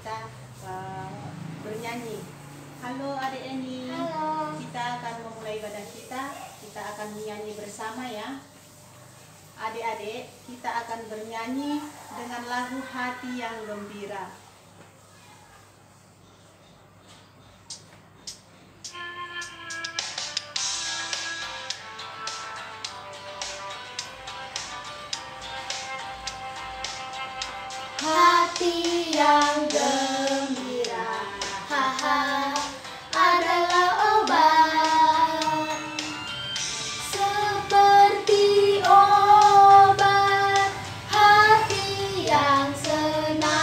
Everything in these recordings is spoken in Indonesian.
kita bernyanyi. Halo adik Eni. Halo. Kita akan memulai ibadah kita. Kita akan menyanyi bersama ya. Adik-adik, kita akan bernyanyi dengan lagu Hati yang Gembira. Hati yang gembira, haha, adalah obat. Seperti obat hati yang senang.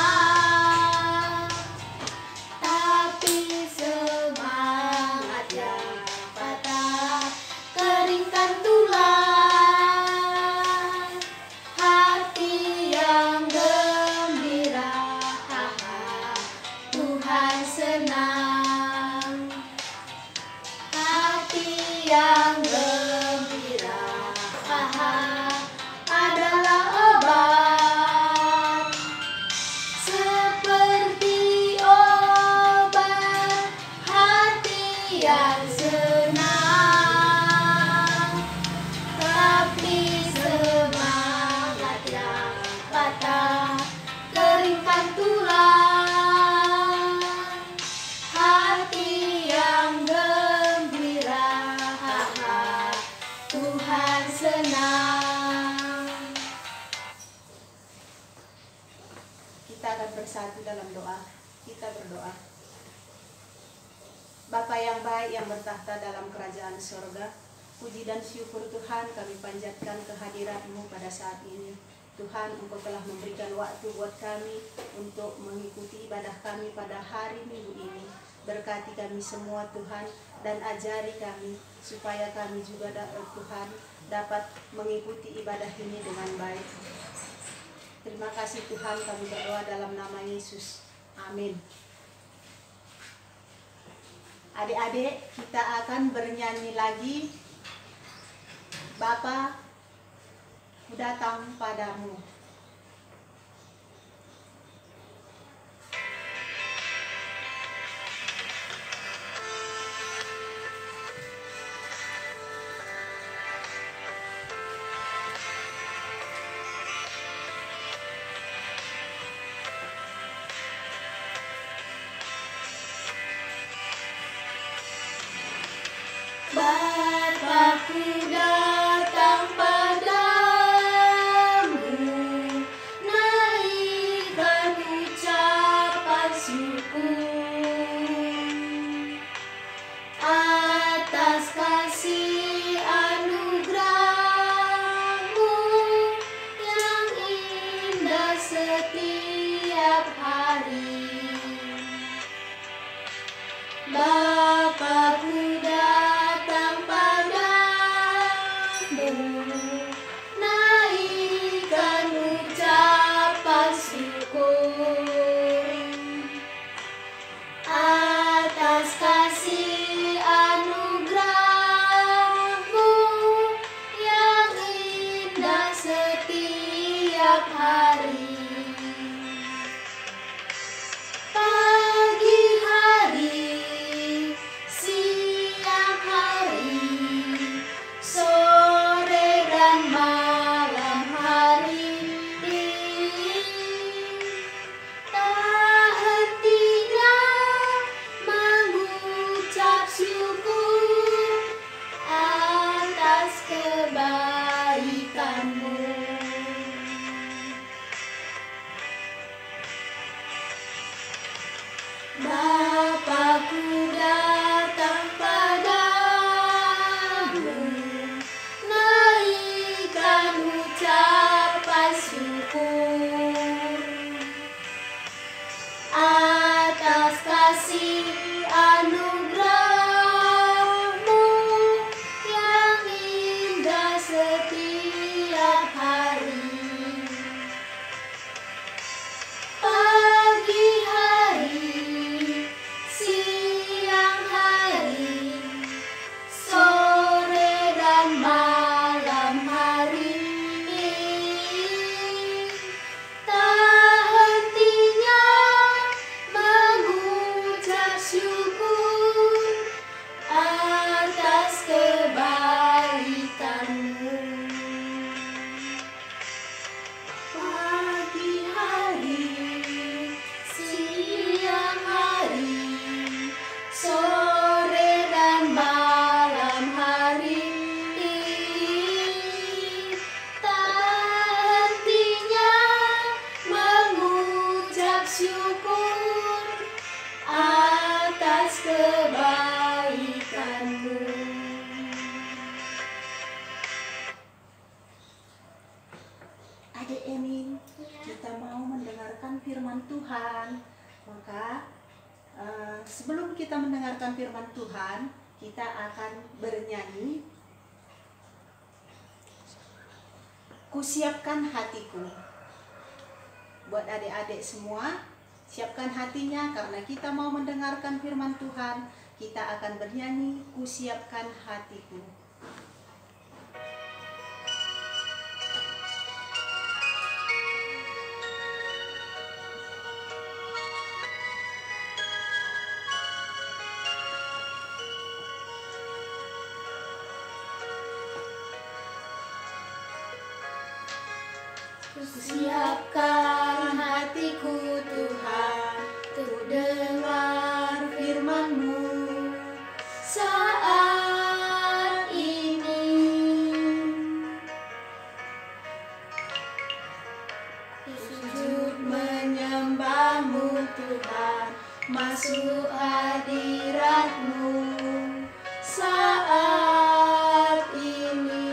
Tapi semangat yang patah keringkan tulang. Hati yang gembira, haha, Tuhan senang. Hati yang gembira, haha, adalah obat. Seperti obat hati yang senang. Tapi semangat yang patah keringkan tulang. Hati yang gembira, haha, Tuhan senang. Kita akan bersatu dalam doa. Kita berdoa. Bapa yang baik yang bertahta dalam kerajaan sorga, puji dan syukur Tuhan kami panjatkan kehadirat-Mu pada saat ini. Tuhan, Engkau telah memberikan waktu buat kami untuk mengikuti ibadah kami pada hari Minggu ini. Berkati kami semua Tuhan, dan ajari kami supaya kami juga Tuhan dapat mengikuti ibadah ini dengan baik. Terima kasih Tuhan, kami berdoa dalam nama Yesus. Amin. Adik-adik, kita akan bernyanyi lagi. Bapa, ku datang padamu. Bapa-Ku datang padamu, naikkan ucapan syukur atas kasih anugerah-Mu yang indah setiap hari. Bapa-Ku datang padamu, naikkan ucapan syukur atas kasih anugerah Tuhan. Maka sebelum kita mendengarkan firman Tuhan, kita akan bernyanyi Kusiapkan Hatiku. Buat adik-adik semua, siapkan hatinya karena kita mau mendengarkan firman Tuhan. Kita akan bernyanyi Kusiapkan Hatiku. Kusiapkan hatiku Tuhan, untuk dengar firman-Mu saat ini. Sujud menyembah-Mu Tuhan, masuk hadirat-Mu saat ini.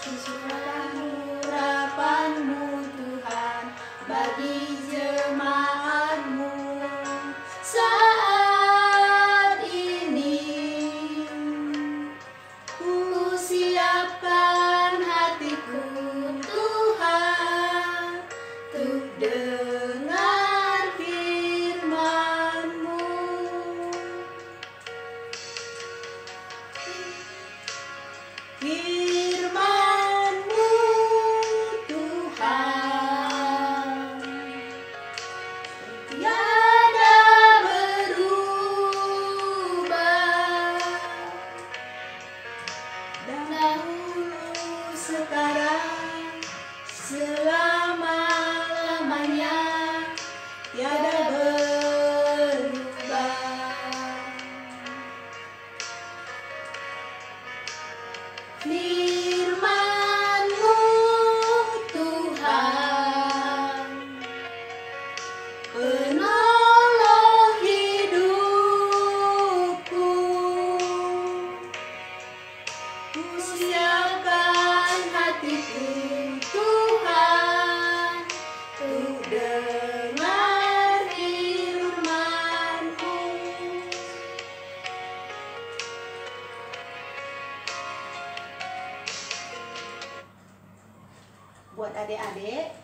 Curahkan urapan-Mu Tuhan bagi jemaat-Mu saat ini. Ku siapkan hatiku Tuhan, untuk dengar firman-Mu. Firman-Mu Tuhan tiada berubah, dahulu sekarang selama-lamanya tiada berubah. Firman-Mu Tuhan, penolong hidupku. Ku siapkan hatiku Tuhan, untuk dengar firman-Mu. Buat adik-adik,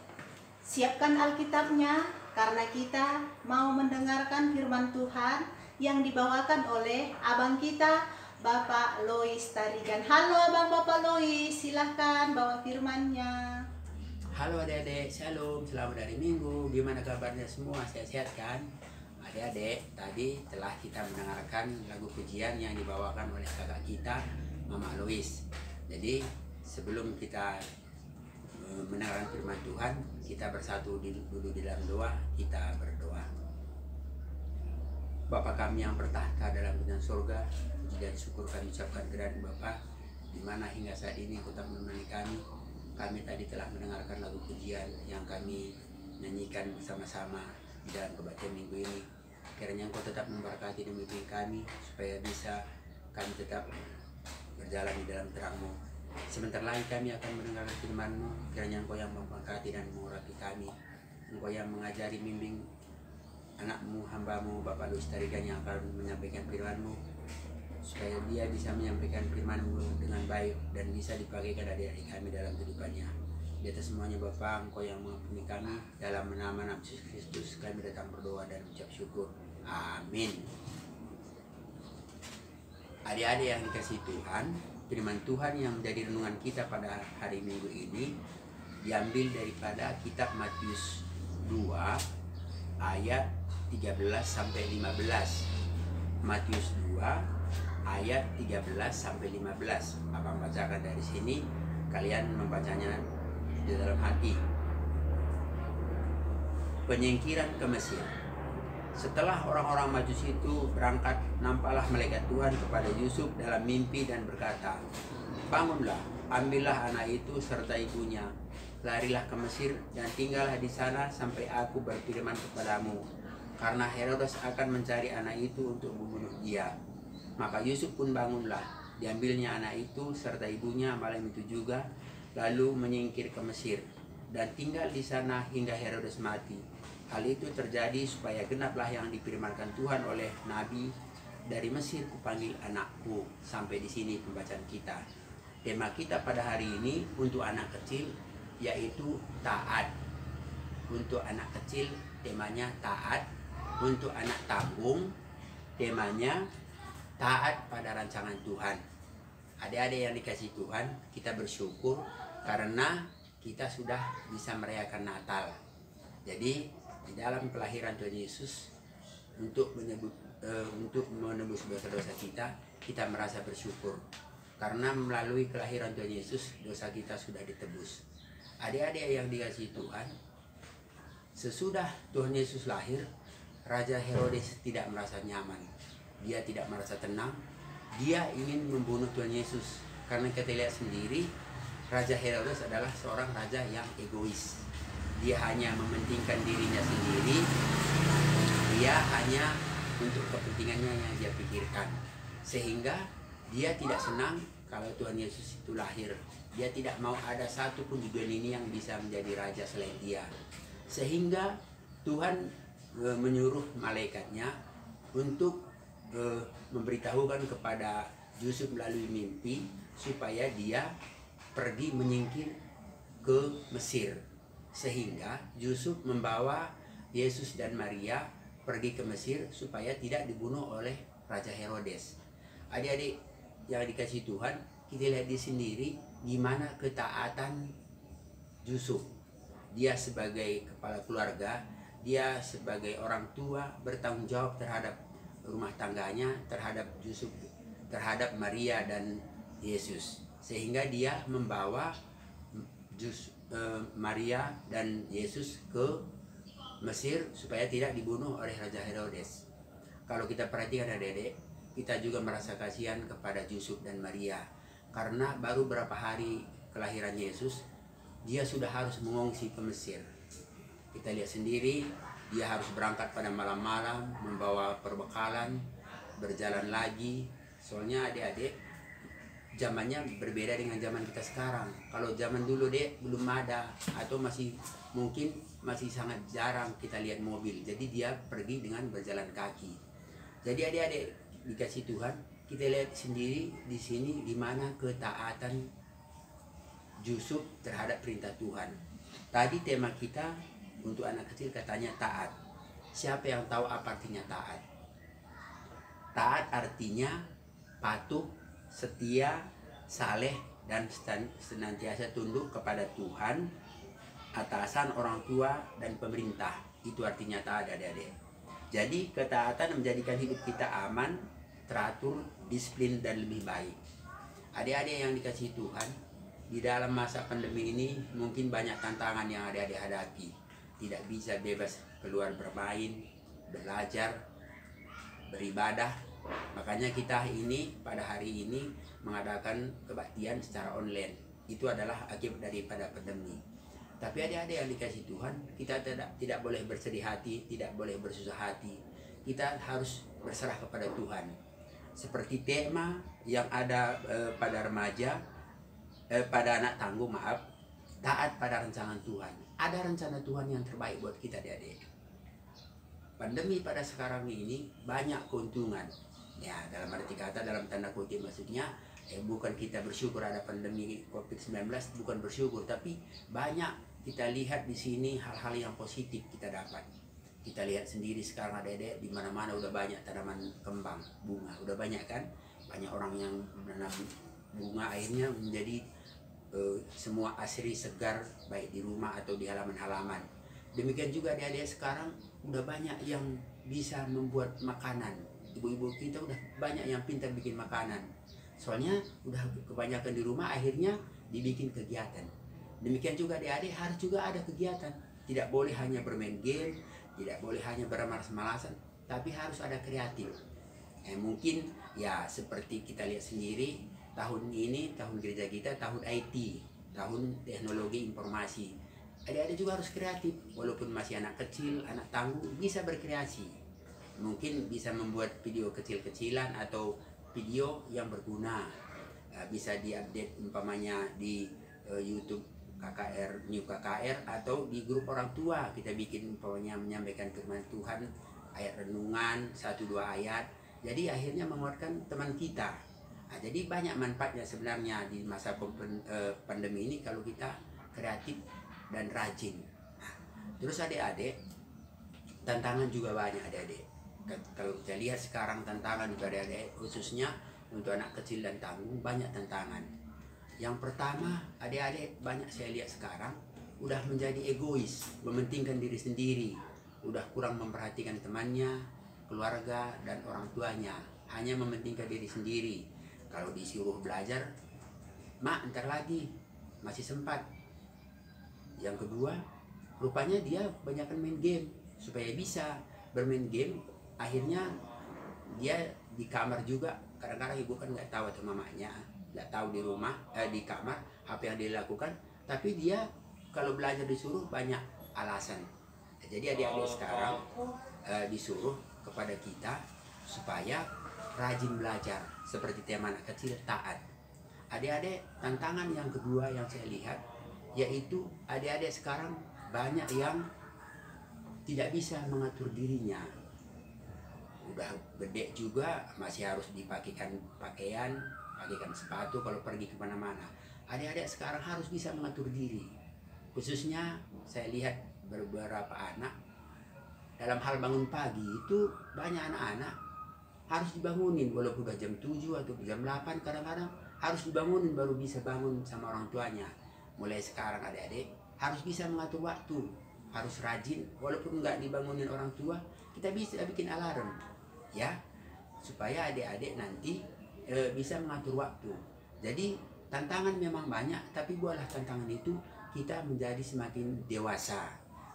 siapkan Alkitabnya karena kita mau mendengarkan firman Tuhan yang dibawakan oleh abang kita, Bapak Lois Tarigan. Halo Abang Bapak Lois, silahkan bawa firmannya. Halo adik-adik, shalom, selamat hari Minggu. Gimana kabarnya semua? Sehat-sehat kan? Adik-adik, tadi telah kita mendengarkan lagu pujian yang dibawakan oleh kakak kita, Mama Lois. Jadi sebelum kita mendengarkan firman Tuhan, kita bersatu dulu di dalam doa. Kita berdoa. Bapa kami yang bertahta dalam bidang surga, puji dan syukur kami ucapkan kehadirat Bapa, di mana hingga saat ini Kau telah menemani kami. Kami tadi telah mendengarkan lagu pujian yang kami nyanyikan bersama-sama di dalam kebaktian minggu ini. Kiranya Engkau tetap memberkati dan membimbing kami supaya bisa kami tetap berjalan di dalam terang-Mu. Sebentar lagi kami akan mendengarkan firman-Mu. Kiranya Engkau yang memberkati dan mengurapi kami. Engkau yang mengajari bimbing anak-Mu, hamba-Mu, Bapak Lois Tarigan yang akan menyampaikan firman-Mu, supaya dia bisa menyampaikan firman-Mu dengan baik dan bisa dipakaikan adik-adik kami dalam kehidupannya. Di atas semuanya Bapa, Engkau yang mengampuni kami. Dalam nama Yesus Kristus kami datang berdoa dan ucap syukur. Amin. Adik-adik yang dikasihi Tuhan, firman Tuhan yang menjadi renungan kita pada hari Minggu ini diambil daripada kitab Matius 2 ayat 13 sampai 15. Matius 2 ayat 13 sampai 15. Abang bacakan dari sini, kalian membacanya di dalam hati. Penyingkiran ke Mesir. Setelah orang-orang Majusi itu berangkat, nampaklah malaikat Tuhan kepada Yusuf dalam mimpi dan berkata, "Bangunlah, ambillah anak itu serta ibunya, larilah ke Mesir dan tinggallah di sana sampai aku berfirman kepadamu, karena Herodes akan mencari anak itu untuk membunuh dia." Maka Yusuf pun bangunlah, diambilnya anak itu serta ibunya malam itu juga, lalu menyingkir ke Mesir. dan tinggal di sana hingga Herodes mati. Hal itu terjadi supaya genaplah yang difirmankan Tuhan oleh Nabi, dari Mesir kupanggil anakku. Sampai di sini pembacaan kita. Tema kita pada hari ini untuk anak kecil yaitu taat. Untuk anak kecil temanya taat. Untuk anak tanggung temanya taat pada rancangan Tuhan. Adik-adik yang dikasih Tuhan, kita bersyukur karena kita sudah bisa merayakan Natal. Jadi di dalam kelahiran Tuhan Yesus untuk menebus dosa-dosa kita, kita merasa bersyukur karena melalui kelahiran Tuhan Yesus dosa kita sudah ditebus. Adik-adik yang dikasih Tuhan, sesudah Tuhan Yesus lahir, Raja Herodes tidak merasa nyaman, dia tidak merasa tenang, dia ingin membunuh Tuhan Yesus. Karena kita lihat sendiri, Raja Herodes adalah seorang raja yang egois. Dia hanya mementingkan dirinya sendiri, dia hanya untuk kepentingannya yang dia pikirkan. Sehingga dia tidak senang kalau Tuhan Yesus itu lahir. Dia tidak mau ada satupun di dunia ini yang bisa menjadi raja selain dia. Sehingga Tuhan menyuruh malaikatnya untuk memberitahukan kepada Yusuf melalui mimpi supaya dia pergi menyingkir ke Mesir. Sehingga Yusuf membawa Yesus dan Maria pergi ke Mesir supaya tidak dibunuh oleh Raja Herodes. Adik-adik yang dikasih Tuhan, kita lihat di sendiri gimana ketaatan Yusuf. Dia sebagai kepala keluarga, dia sebagai orang tua bertanggung jawab terhadap rumah tangganya, terhadap Yusuf, terhadap Maria dan Yesus. Sehingga dia membawa Maria dan Yesus ke Mesir supaya tidak dibunuh oleh Raja Herodes. Kalau kita perhatikan adik-adik, kita juga merasa kasihan kepada Yusuf dan Maria karena baru berapa hari kelahiran Yesus, dia sudah harus mengungsi ke Mesir. Kita lihat sendiri, dia harus berangkat pada malam-malam, membawa perbekalan, berjalan lagi. Soalnya adik-adik, zamannya berbeda dengan zaman kita sekarang. Kalau zaman dulu belum ada atau mungkin masih sangat jarang kita lihat mobil. Jadi dia pergi dengan berjalan kaki. Jadi adik-adik dikasih Tuhan, kita lihat sendiri di sini di mana ketaatan Yusuf terhadap perintah Tuhan. Tadi tema kita untuk anak kecil katanya taat. Siapa yang tahu apa artinya taat? Taat artinya patuh, setia, saleh, dan senantiasa tunduk kepada Tuhan, atasan, orang tua, dan pemerintah. Itu artinya taat, adik-adik. Jadi ketaatan menjadikan hidup kita aman, teratur, disiplin, dan lebih baik. Adik-adik yang dikasih Tuhan, di dalam masa pandemi ini mungkin banyak tantangan yang adik-adik hadapi. Tidak bisa bebas keluar bermain, belajar, beribadah. Makanya kita pada hari ini mengadakan kebaktian secara online. Itu adalah akibat daripada pandemi. Tapi adik-adik yang dikasih Tuhan, kita tidak boleh bersedih hati, tidak boleh bersusah hati. Kita harus berserah kepada Tuhan. Seperti tema yang ada pada remaja, pada anak tangguh, taat pada rancangan Tuhan. Ada rencana Tuhan yang terbaik buat kita, adik-adik. Pandemi pada sekarang ini banyak keuntungan. Ya, dalam arti kata, dalam tanda kutip maksudnya, bukan kita bersyukur ada pandemi COVID-19, bukan bersyukur, tapi banyak kita lihat di sini hal-hal yang positif kita dapat. Kita lihat sendiri sekarang adik-adik di mana-mana udah banyak tanaman kembang, bunga, udah banyak kan? Banyak orang yang menanam bunga, akhirnya menjadi semua asri segar baik di rumah atau di halaman-halaman. Demikian juga adik-adik sekarang udah banyak yang bisa membuat makanan. Ibu-ibu kita udah banyak yang pintar bikin makanan. Soalnya udah kebanyakan di rumah, akhirnya dibikin kegiatan. Demikian juga adik-adik harus juga ada kegiatan. Tidak boleh hanya bermain game, tidak boleh hanya bermalas-malasan, tapi harus ada kreatif. Mungkin ya seperti kita lihat sendiri, tahun ini, tahun gereja kita, tahun IT, tahun teknologi informasi. Adik-adik juga harus kreatif, walaupun masih anak kecil, anak tangguh, bisa berkreasi. Mungkin bisa membuat video kecil-kecilan atau video yang berguna. Bisa diupdate umpamanya di YouTube KKR, New KKR, atau di grup orang tua kita bikin pokoknya menyampaikan firman Tuhan, ayat renungan 1-2 ayat. Jadi akhirnya menguatkan teman kita. Nah, jadi banyak manfaatnya sebenarnya di masa pandemi ini kalau kita kreatif dan rajin. Nah, terus adik-adik, tantangan juga banyak adik-adik. Kalau kita lihat sekarang tantangan untuk adik-adik, khususnya untuk anak kecil dan tanggung, banyak tantangan. Yang pertama, adik-adik banyak saya lihat sekarang udah menjadi egois, mementingkan diri sendiri, udah kurang memperhatikan temannya, keluarga, dan orang tuanya, hanya mementingkan diri sendiri. Kalau disuruh belajar, mak ntar lagi, masih sempat. Yang kedua, rupanya dia banyakkan main game. Supaya bisa bermain game, akhirnya dia di kamar juga. Kadang-kadang ibu kan nggak tahu atau mamanya nggak tahu di rumah, di kamar apa yang dia lakukan. Tapi dia kalau belajar disuruh banyak alasan. Jadi adik-adik sekarang disuruh kepada kita supaya rajin belajar seperti tema anak kecil, taat. Adik-adik, tantangan yang kedua yang saya lihat yaitu adik-adik sekarang banyak yang tidak bisa mengatur dirinya. Udah gede juga masih harus dipakaikan pakaian, pakaikan sepatu kalau pergi kemana-mana. Adik-adik sekarang harus bisa mengatur diri. Khususnya saya lihat beberapa anak dalam hal bangun pagi itu banyak anak-anak harus dibangunin walaupun udah jam 7 atau jam 8, kadang-kadang harus dibangunin baru bisa bangun sama orang tuanya. Mulai sekarang adik-adik harus bisa mengatur waktu, harus rajin walaupun nggak dibangunin orang tua, kita bisa bikin alarm ya, supaya adik-adik nanti bisa mengatur waktu. Jadi tantangan memang banyak, tapi buatlah tantangan itu kita menjadi semakin dewasa.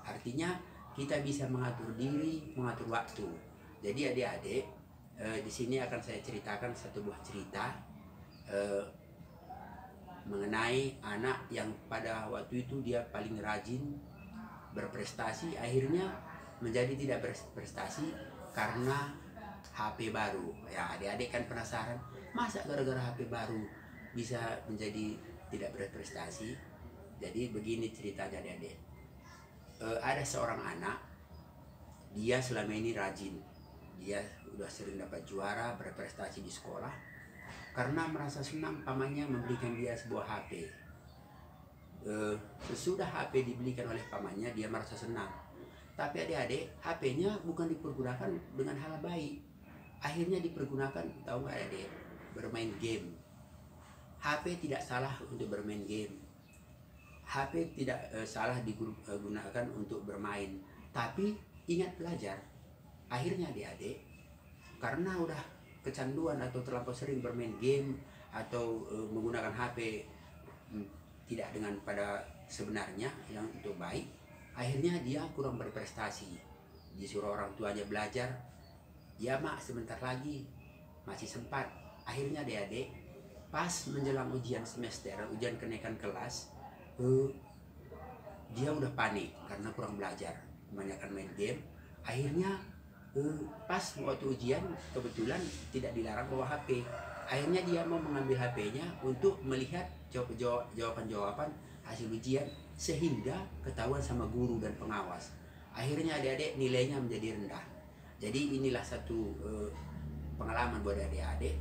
Artinya kita bisa mengatur diri, mengatur waktu. Jadi adik-adik, di sini akan saya ceritakan satu buah cerita mengenai anak yang pada waktu itu dia paling rajin berprestasi, akhirnya menjadi tidak berprestasi karena HP baru. Ya, adik-adik kan penasaran, masa gara-gara HP baru bisa menjadi tidak berprestasi? Jadi begini ceritanya adik-adik. Ada seorang anak, dia selama ini rajin, dia udah sering dapat juara, berprestasi di sekolah, karena merasa senang pamannya memberikan dia sebuah HP. Sesudah HP dibelikan oleh pamannya, dia merasa senang. Tapi adik-adik, HP-nya bukan dipergunakan dengan hal baik. Akhirnya dipergunakan, tahu nggak adik, bermain game. HP tidak salah untuk bermain game. HP tidak salah digunakan untuk bermain. Tapi ingat belajar. Akhirnya adik-adik, karena udah kecanduan atau terlampau sering bermain game atau menggunakan HP tidak dengan pada sebenarnya yang untuk baik, akhirnya dia kurang berprestasi. Disuruh orang tuanya belajar, ya mak sebentar lagi, masih sempat. Akhirnya adik-adik pas menjelang ujian semester, ujian kenaikan kelas, dia udah panik karena kurang belajar, kebanyakan main game. Akhirnya pas waktu ujian kebetulan tidak dilarang bawa HP. Akhirnya dia mau mengambil HP-nya untuk melihat jawaban-jawaban hasil ujian, sehingga ketahuan sama guru dan pengawas. Akhirnya adik-adik nilainya menjadi rendah. Jadi inilah satu pengalaman buat adik-adik,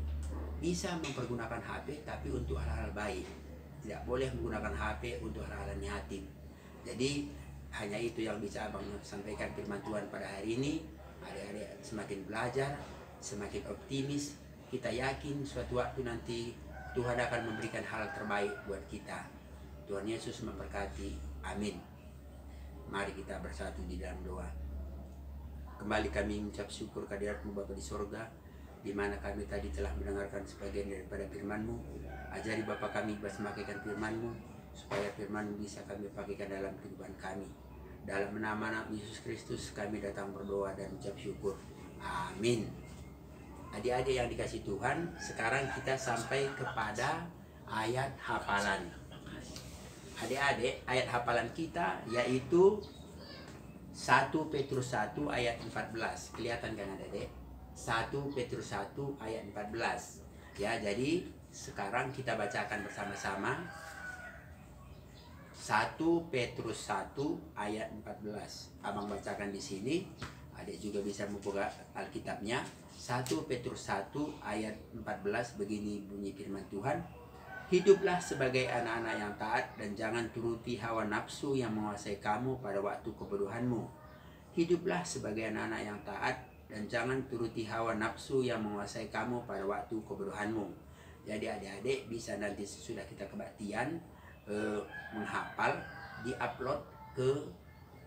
bisa mempergunakan HP tapi untuk hal-hal baik. Tidak boleh menggunakan HP untuk hal-hal negatif. Jadi hanya itu yang bisa abang sampaikan firman Tuhan pada hari ini. Adik-adik semakin belajar, semakin optimis. Kita yakin suatu waktu nanti Tuhan akan memberikan hal terbaik buat kita. Tuhan Yesus memberkati. Amin. Mari kita bersatu di dalam doa. Kembali kami mengucap syukur kehadirat-Mu Bapa di sorga, di mana kami tadi telah mendengarkan sebagian daripada firman-Mu. Ajari Bapa kami semakin firman-Mu, supaya firman-Mu bisa kami pakaikan dalam kehidupan kami. Dalam nama Yesus Kristus kami datang berdoa dan mengucap syukur. Amin. Adik-adik yang dikasih Tuhan, sekarang kita sampai kepada ayat hafalan. Adik-adik, ayat hafalan kita yaitu 1 Petrus 1 ayat 14. Kelihatan kan adik-adik? 1 Petrus 1 ayat 14. Ya, jadi sekarang kita bacakan bersama-sama. 1 Petrus 1 ayat 14. Abang bacakan di sini. Adik juga bisa membuka Alkitabnya. 1 Petrus 1 ayat 14 begini bunyi firman Tuhan. Hiduplah sebagai anak-anak yang taat dan jangan turuti hawa nafsu yang menguasai kamu pada waktu kebodohanmu. Hiduplah sebagai anak-anak yang taat dan jangan turuti hawa nafsu yang menguasai kamu pada waktu kebodohanmu. Jadi adik-adik bisa nanti sesudah kita kebaktian menghafal, di-upload ke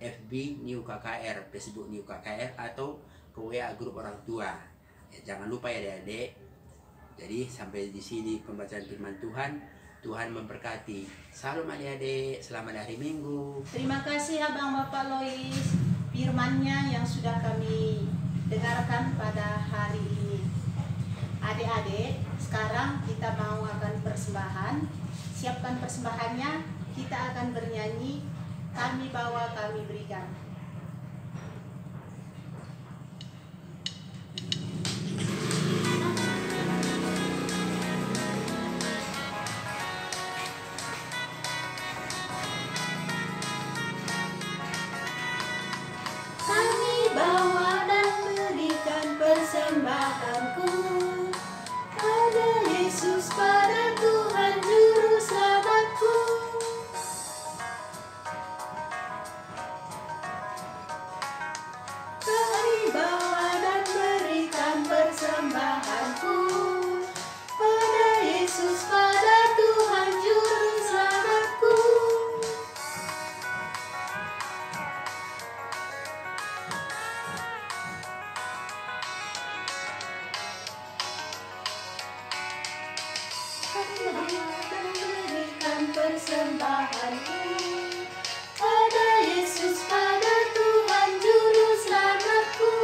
FB New KKR, Facebook New KKR atau ke WA grup orang tua. Ya, jangan lupa ya adik-adik. Jadi sampai di sini pembacaan firman Tuhan. Tuhan memberkati. Salam adik-adik, selamat hari Minggu. Terima kasih Abang Bapak Lois, firman-Nya yang sudah kami dengarkan pada hari ini. Adik-adik, sekarang kita mau akan persembahan. Siapkan persembahannya, kita akan bernyanyi Kami Bawa Kami Berikan. Kami bawa dan berikan persembahanku pada Yesus, pada Tuhan Juru Selamatku. Kami bawa dan berikan persembahanku pada Yesus, pada Tuhan Juru Selamatku. Berikan persembahanku pada Yesus, pada Tuhan Juru Selamatku.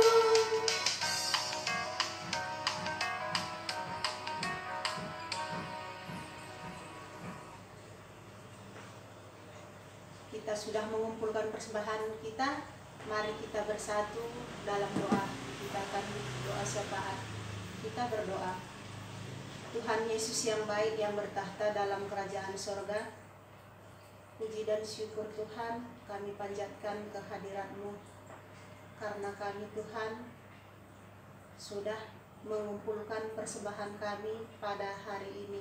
Kita sudah mengumpulkan persembahan kita. Mari kita bersatu dalam doa. Kita akan doa syafaat. Kita berdoa. Tuhan Yesus yang baik yang bertahta dalam kerajaan sorga, puji dan syukur Tuhan kami panjatkan kehadirat-Mu, karena kami Tuhan sudah mengumpulkan persembahan kami pada hari ini.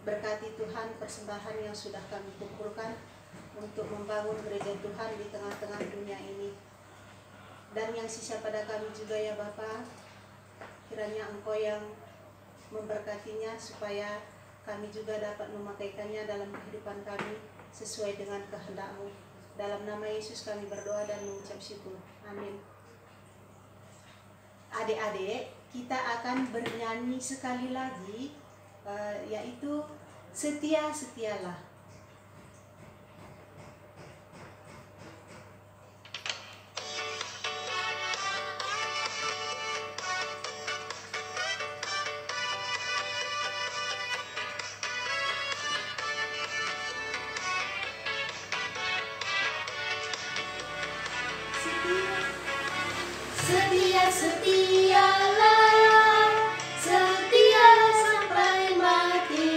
Berkati Tuhan persembahan yang sudah kami kumpulkan untuk membangun gereja Tuhan di tengah-tengah dunia ini. Dan yang sisa pada kami juga ya Bapa, kiranya Engkau yang memberkatinya supaya kami juga dapat memakaikannya dalam kehidupan kami sesuai dengan kehendak-Mu. Dalam nama Yesus kami berdoa dan mengucap syukur. Amin. Adik-adik, kita akan bernyanyi sekali lagi, yaitu Setia-setialah. Setia-setialah, setia sampai mati,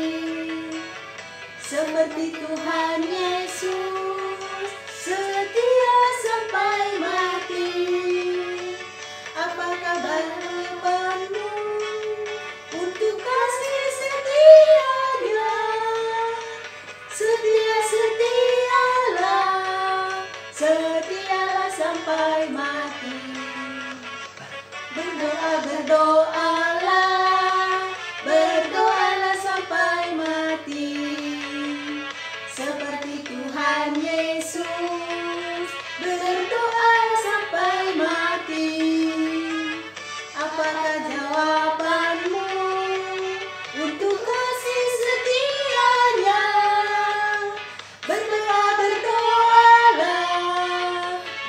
seperti Tuhan Yesus, setia sampai mati. Apa kabar harapanmu untuk kasih setianya? Setia-setialah, setialah sampai mati. Berdoalah, berdoalah sampai mati, seperti Tuhan Yesus, berdoa sampai mati. Apakah jawabanmu untuk kasih setianya? Berdoalah,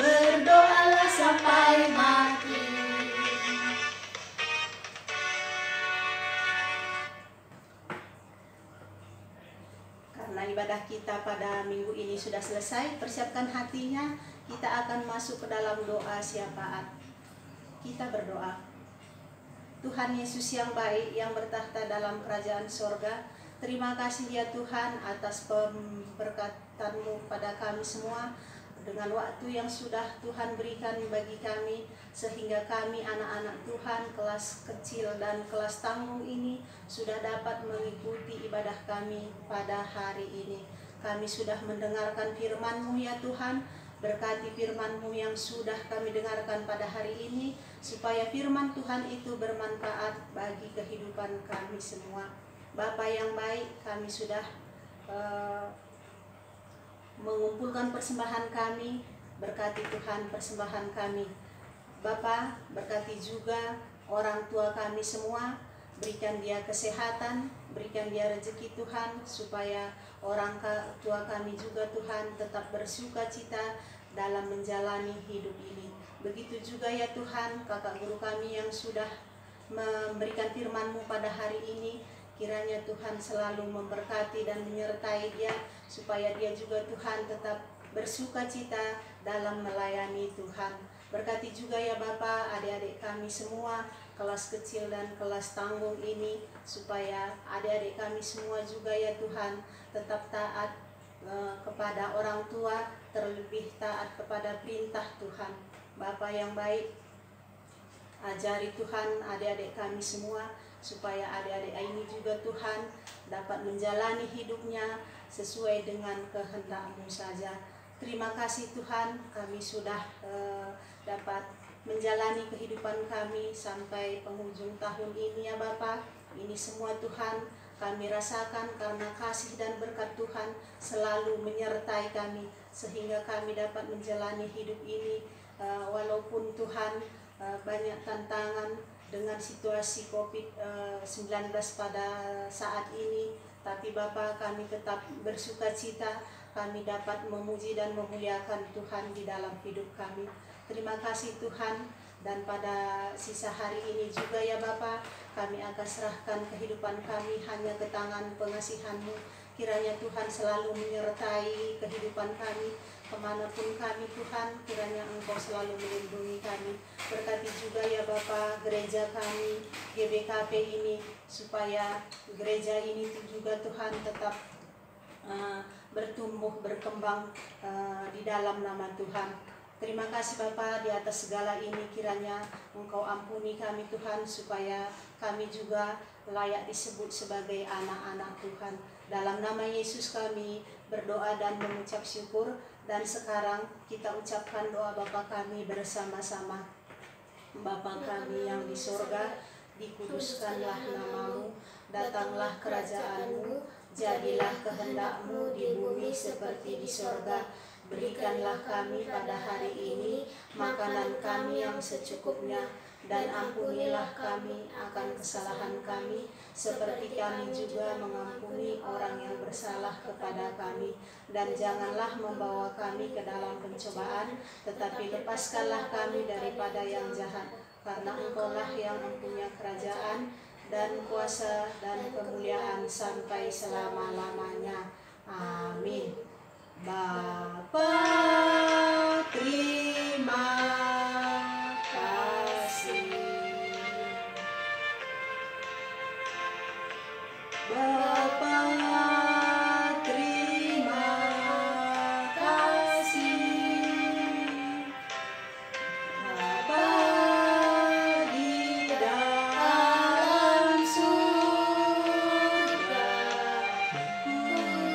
berdoalah sampai mati. Karena ibadah kita pada minggu ini sudah selesai, persiapkan hatinya, kita akan masuk ke dalam doa syafaat. Kita berdoa. Tuhan Yesus yang baik yang bertahta dalam kerajaan sorga, Terima kasih ya Tuhan atas pemberkatan-Mu pada kami semua, dengan waktu yang sudah Tuhan berikan bagi kami, sehingga kami anak-anak Tuhan kelas kecil dan kelas tanggung ini sudah dapat mengikuti ibadah kami pada hari ini. Kami sudah mendengarkan firman-Mu ya Tuhan. Berkati firman-Mu yang sudah kami dengarkan pada hari ini, supaya firman Tuhan itu bermanfaat bagi kehidupan kami semua. Bapa yang baik, kami sudah mengumpulkan persembahan kami. Berkati Tuhan persembahan kami. Bapa, berkati juga orang tua kami semua. Berikan dia kesehatan, berikan dia rezeki Tuhan, supaya orang tua kami juga Tuhan tetap bersuka cita dalam menjalani hidup ini. Begitu juga ya Tuhan, kakak guru kami yang sudah memberikan firman-Mu pada hari ini, kiranya Tuhan selalu memberkati dan menyertai dia, supaya dia juga Tuhan tetap bersuka cita dalam melayani Tuhan. Berkati juga ya Bapa adik-adik kami semua, kelas kecil dan kelas tanggung ini, supaya adik-adik kami semua juga ya Tuhan tetap taat kepada orang tua, terlebih taat kepada perintah Tuhan. Bapa yang baik, ajari Tuhan adik-adik kami semua, supaya adik-adik ini juga Tuhan dapat menjalani hidupnya sesuai dengan kehendak-Mu saja. Terima kasih Tuhan, kami sudah dapat menjalani kehidupan kami sampai penghujung tahun ini ya Bapa. Ini semua Tuhan kami rasakan karena kasih dan berkat Tuhan selalu menyertai kami, sehingga kami dapat menjalani hidup ini walaupun Tuhan banyak tantangan dengan situasi COVID-19 pada saat ini, tapi Bapa kami tetap bersuka cita, kami dapat memuji dan memuliakan Tuhan di dalam hidup kami. Terima kasih Tuhan, dan pada sisa hari ini juga ya Bapa, kami akan serahkan kehidupan kami hanya ke tangan pengasihan-Mu. Kiranya Tuhan selalu menyertai kehidupan kami, kemanapun kami Tuhan, kiranya Engkau selalu melindungi kami. Berkati juga ya Bapa gereja kami, GBKP ini, supaya gereja ini juga Tuhan tetap bertumbuh, berkembang di dalam nama Tuhan. Terima kasih Bapa, di atas segala ini kiranya Engkau ampuni kami Tuhan, supaya kami juga layak disebut sebagai anak-anak Tuhan. Dalam nama Yesus kami berdoa dan mengucap syukur. Dan sekarang kita ucapkan doa Bapa kami bersama-sama. Bapa kami yang di sorga, dikuduskanlah nama-Mu, datanglah kerajaan-Mu, jadilah kehendak-Mu di bumi seperti di sorga. Berikanlah kami pada hari ini makanan kami yang secukupnya, dan ampunilah kami akan kesalahan kami, seperti kami juga mengampuni orang yang bersalah kepada kami. Dan janganlah membawa kami ke dalam pencobaan, tetapi lepaskanlah kami daripada yang jahat. Karena Engkau-lah yang mempunyai kerajaan dan kuasa dan kemuliaan sampai selama-lamanya. Amin. Bapa, terima kasih. Bapa, terima kasih. Bapa di dalam surga, ku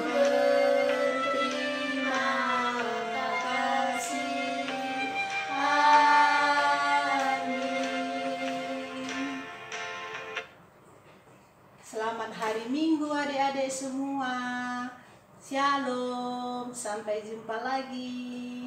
berterima kasih. Amin. Selamat hari Minggu adik-adik semua. Shalom, sampai jumpa lagi.